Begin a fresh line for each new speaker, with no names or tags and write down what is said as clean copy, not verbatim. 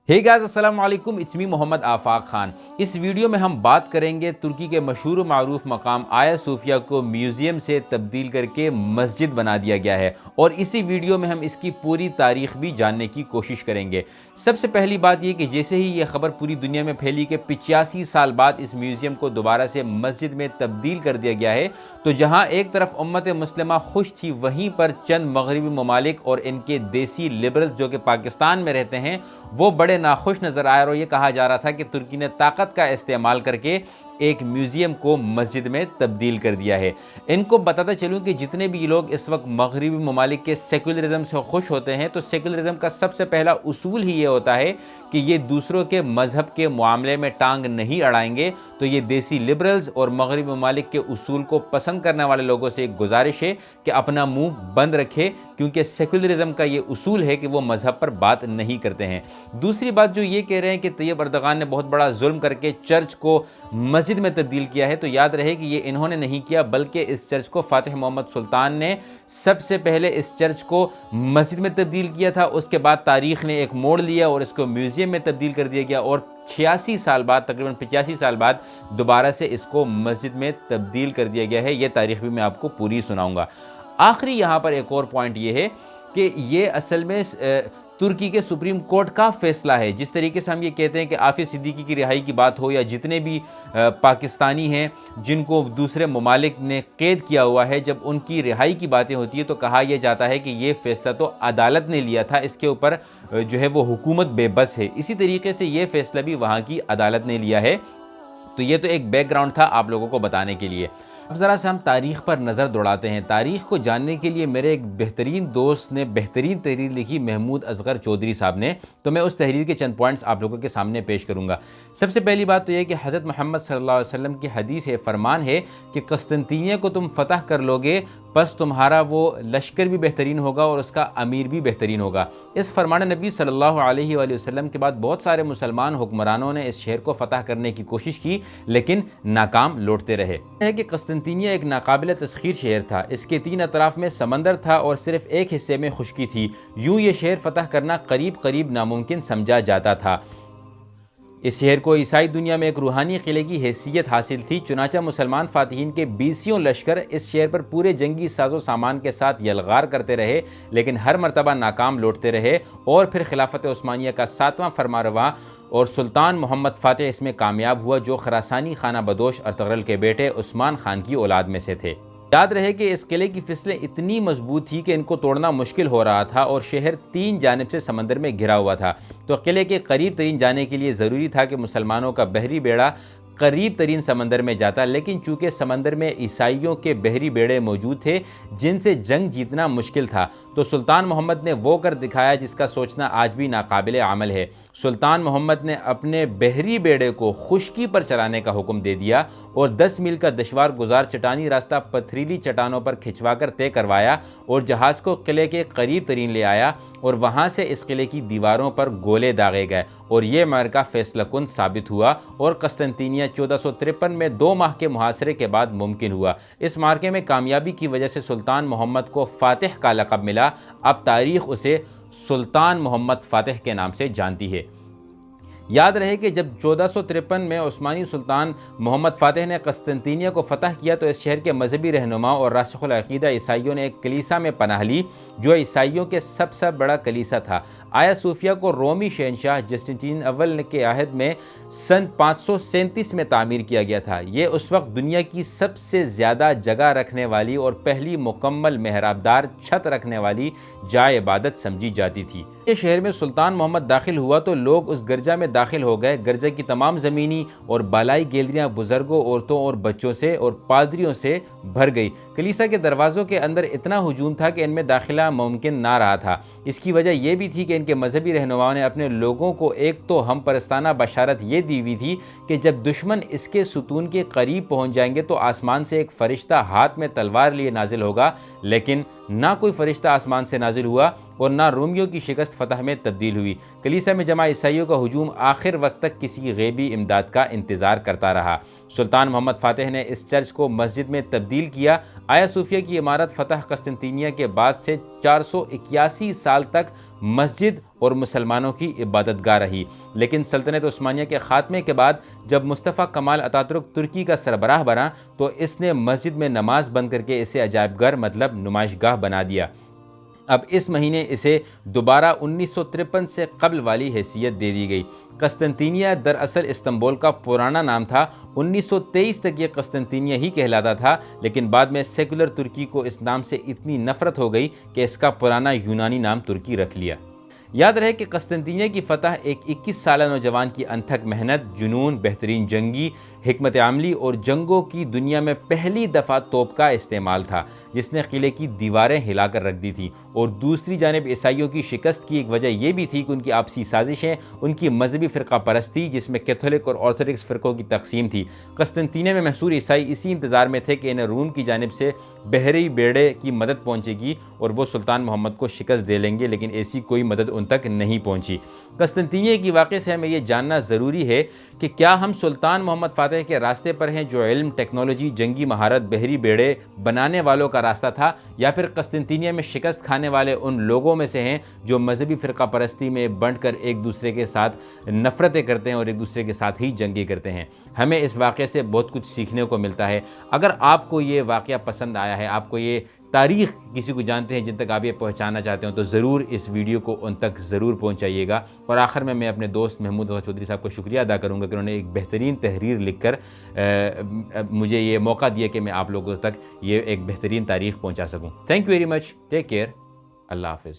Hey guys, अस्सलाम वालेकुम, it's me Mohammad आफाक खान। इस वीडियो में हम बात करेंगे तुर्की के मशहूर व मारूफ मकाम आया सोफिया को म्यूज़ियम से तब्दील करके मस्जिद बना दिया गया है और इसी वीडियो में हम इसकी पूरी तारीख़ भी जानने की कोशिश करेंगे। सबसे पहली बात ये कि जैसे ही ये ख़बर पूरी दुनिया में फैली कि 85 साल बाद इस म्यूज़ियम को दोबारा से मस्जिद में तब्दील कर दिया गया है, तो जहाँ एक तरफ उम्मत मुस्लिमा खुश थी, वहीं पर चंद मगरबी ममालिक और इनके देसी लिबरल्स जो कि पाकिस्तान में रहते हैं, वो बड़े नाखुश नज़र आए और ये कहा जा रहा था कि तुर्की ने ताकत का इस्तेमाल करके एक म्यूज़ियम को मस्जिद में तब्दील कर दिया है। इनको बताता चलूँ कि जितने भी लोग इस वक्त मगरबी ममालिक के सेकुलरिज़म से खुश होते हैं, तो सेकुलरिज़म का सबसे पहला उसूल ही ये होता है कि ये दूसरों के मज़हब के मामले में टांग नहीं अड़ाएंगे। तो ये देसी लिबरल्स और मगरबी ममालिक के उसूल को पसंद करने वाले लोगों से एक गुजारिश है कि अपना मुंह बंद रखे, क्योंकि सेकुलरिज़म का ये उसूल है कि वो मज़हब पर बात नहीं करते हैं। दूसरी बात जो ये कह रहे हैं कि तैयब अर्दगान ने बहुत बड़ा जुल्म करके चर्च को मस्जिद में तब्दील किया है, तो याद रहे कि ये इन्होंने नहीं किया, बल्कि इस चर्च को फ़ातिह मोहम्मद सुल्तान ने सबसे पहले इस चर्च को मस्जिद में तब्दील किया था। उसके बाद तारीख़ ने एक मोड़ लिया और इसको म्यूज़ियम में तब्दील कर दिया गया और 86 साल बाद, तकरीबन 85 साल बाद दोबारा से इसको मस्जिद में तब्दील कर दिया गया है। ये तारीख़ भी मैं आपको पूरी सुनाऊँगा। आखिरी यहाँ पर एक और पॉइंट ये है कि ये असल में तुर्की के सुप्रीम कोर्ट का फ़ैसला है। जिस तरीके से हम ये कहते हैं कि आफिफ सिद्दीकी की रिहाई की बात हो या जितने भी पाकिस्तानी हैं जिनको दूसरे ममालिक ने कैद किया हुआ है, जब उनकी रिहाई की बातें होती है तो कहा यह जाता है कि ये फ़ैसला तो अदालत ने लिया था, इसके ऊपर जो है वो हुकूमत बेबस है। इसी तरीके से ये फ़ैसला भी वहाँ की अदालत ने लिया है। तो ये तो एक बैकग्राउंड था आप लोगों को बताने के लिए। अब ज़रा से हम तारीख़ पर नज़र दौड़ाते हैं। तारीख़ को जानने के लिए मेरे एक बेहतरीन दोस्त ने बेहतरीन तहरीर लिखी, महमूद असगर चौधरी साहब ने, तो मैं उस तहरीर के चंद पॉइंट्स आप लोगों के सामने पेश करूँगा। सबसे पहली बात तो यह कि हज़रत मोहम्मद सल्लल्लाहु अलैहि वसल्लम की हदीस है, फरमान है कि कस्तिनतिनिया को तुम फ़तह कर लोगे, बस तुम्हारा वो लश्कर भी बेहतरीन होगा और उसका अमीर भी बेहतरीन होगा। इस फरमान नबी सल्लल्लाहु अलैहि वसल्लम के बाद बहुत सारे मुसलमान हुक्मरानों ने इस शहर को फ़तह करने की कोशिश की, लेकिन नाकाम लौटते रहे। है कि कस्तिनतिनिया एक नाकाबिल तस्खीर शहर था। इसके 3 अतराफ़ में समंदर था और सिर्फ एक हिस्से में खुश्की थी। यूँ ये शहर फ़तह करना करीब करीब नामुमकिन समझा जाता था। इस शहर को ईसाई दुनिया में एक रूहानी किले की हैसियत हासिल थी। चुनाचा मुसलमान फातिहीन के 20 लश्कर इस शहर पर पूरे जंगी साजो सामान के साथ यलगार करते रहे, लेकिन हर मरतबा नाकाम लौटते रहे और फिर खिलाफत उस्मानिया का 7वां फरमारवा और सुल्तान मोहम्मद फ़ातिह इसमें कामयाब हुआ, जो खरासानी खाना बदोश अर्तगरल के बेटे उस्मान खान की औलाद में से थे। याद रहे कि इस किले की फिसलें इतनी मजबूत थी कि इनको तोड़ना मुश्किल हो रहा था और शहर 3 जानिब से समंदर में घिरा हुआ था। तो किले के करीब तरीन जाने के लिए ज़रूरी था कि मुसलमानों का बहरी बेड़ा करीब तरीन समंदर में जाता, लेकिन चूँकि समंदर में ईसाइयों के बहरी बेड़े मौजूद थे जिनसे जंग जीतना मुश्किल था, तो सुल्तान मोहम्मद ने वो कर दिखाया जिसका सोचना आज भी नाकाबिल अमल है। सुल्तान मोहम्मद ने अपने बहरी बेड़े को खुश्की पर चलाने का हुक्म दे दिया और 10 मील का दुश्वार गुजार चटानी रास्ता पथरीली चट्टानों पर खिंचवा कर तय करवाया और जहाज़ को किले के करीब तरीन ले आया और वहाँ से इस किले की दीवारों पर गोले दागे गए और ये मार्का फैसला कुन साबित हुआ और कस्तिनतिनिया 1453 में 2 माह के मुहासरे के बाद मुमकिन हुआ। इस मार्के में कामयाबी की वजह से सुल्तान मोहम्मद को फ़ातिह का लक़ब मिला। अब तारीख़ उसे सुल्तान मोहम्मद फ़ातिह के नाम से जानती है। याद रहे कि जब 1453 में उस्मानी सुल्तान मोहम्मद फ़ातिह ने कस्तिनतिनिया को फ़तह किया, तो इस शहर के मजहबी रहनुमा और रासिखुल अक़ीदा ईसाइयों ने एक कलीसा में पनाह ली, जो ईसाइयों के सबसे बड़ा कलीसा था। आया सूफिया को रोमी शहनशाह जस्टिन अव्वल के अहद में सन 537 में तामीर किया गया था। ये उस वक्त दुनिया की सबसे ज़्यादा जगह रखने वाली और पहली मुकम्मल मेहराबदार छत रखने वाली जाए इबादत समझी जाती थी। ये शहर में सुल्तान मोहम्मद दाखिल हुआ तो लोग उस गिरजा में दाखिल हो गए। गिरजा की तमाम ज़मीनी और बालाई गैलरियाँ बुज़ुर्गों, औरतों और बच्चों से और पादरियों से भर गई। कलीसा के दरवाज़ों के अंदर इतना हुजूम था कि इनमें दाखिला मुमकिन ना रहा था। इसकी वजह यह भी थी कि इनके मजहबी रहनुमाओं ने अपने लोगों को एक तो हम परस्ताना बशारत ये दी हुई थी कि जब दुश्मन इसके सुतून के करीब पहुंच जाएंगे तो आसमान से एक फ़रिश्ता हाथ में तलवार लिए नाजिल होगा, लेकिन ना कोई फ़रिश्ता आसमान से नाजिल हुआ और ना रोमियों की शिकस्त फ़तह में तब्दील हुई। कलीसा में जमा ईसाइयों का हुजूम आखिर वक्त तक किसी गैबी इमदाद का इंतज़ार करता रहा। सुल्तान मोहम्मद फ़ातिह ने इस चर्च को मस्जिद में तब्दील किया। आया सूफिया की इमारत फ़तह कस्तिनतिनिया के बाद से 481 साल तक مسجد اور مسلمانوں کی عبادت گاہ رہی، لیکن سلطنت عثمانیہ کے خاتمے کے بعد جب مصطفیٰ کمال اتاترک ترکی کا سربراہ بنا تو اس نے مسجد میں نماز بند کر کے اسے عجائب گھر مطلب نمائش گاہ بنا دیا۔ اب اس مہینے اسے دوبارہ 1953 سے قبل والی حیثیت دے دی گئی۔ قسطنطینیہ دراصل استنبول کا پرانا نام تھا۔ 1923 تک یہ قسطنطینیہ ہی کہلاتا تھا، لیکن بعد میں سیکولر ترکی کو اس نام سے اتنی نفرت ہو گئی کہ اس کا پرانا یونانی نام ترکی رکھ لیا۔ یاد رہے کہ قسطنطینیہ کی فتح ایک 21 سالہ نوجوان کی انتھک محنت، جنون، بہترین جنگی حکمت عملی اور جنگوں کی دنیا میں پہلی دفعہ توپ کا استعمال تھا، جس نے قلعے کی دیواریں ہلا کر رکھ دی تھی۔ اور دوسری جانب عیسائیوں کی شکست کی ایک وجہ یہ بھی تھی کہ ان کی آپسی سازشیں، ان کی مذہبی فرقہ پرستی جس میں کیتھولک اور آرتھوڈکس فرقوں کی تقسیم تھی۔ قسطنطینیہ میں محصور عیسائی اسی انتظار میں تھے کہ انہیں روم کی جانب سے بحری بیڑے کی مدد پہنچے گی اور وہ سلطان محمد کو شکست دے لیں گے، لیکن ایسی کوئی مدد ان تک نہیں پہنچی۔ قسطنطینیہ کی واقعے سے ہمیں یہ جاننا ضروری ہے کہ کیا ہم سلطان محمد فاتح کے راستے پر ہیں جو علم، ٹیکنالوجی، جنگی مہارت، بحری بیڑے بنانے والوں کا راستہ تھا، یا پھر قسطنطینیہ میں شکست کھانے والے ان لوگوں میں سے ہیں جو مذہبی فرقہ پرستی میں بنٹ کر ایک دوسرے کے ساتھ نفرتیں کرتے ہیں اور ایک دوسرے کے ساتھ ہی جنگیں کرتے ہیں۔ ہمیں اس واقعے سے بہت کچھ سیکھنے کو ملتا ہے۔ اگر آپ کو یہ واقعہ پسند آیا ہے، آپ کو یہ تاریخ کسی کو جانتے ہیں جن تک آپ یہ پہنچانا چاہتے ہوں، تو ضرور اس ویڈیو کو ان تک ضرور پہنچائیے گا۔ اور آخر میں اپنے دوست محمود رضا چودھری صاحب کو شکریہ ادا کروں گا کہ انہوں نے ایک بہترین تحریر لکھ کر مجھے یہ موقع دیا کہ میں آپ لوگوں تک یہ ایک بہترین تاریخ پہنچا سکوں۔ Thank you very much, take care, اللہ حافظ۔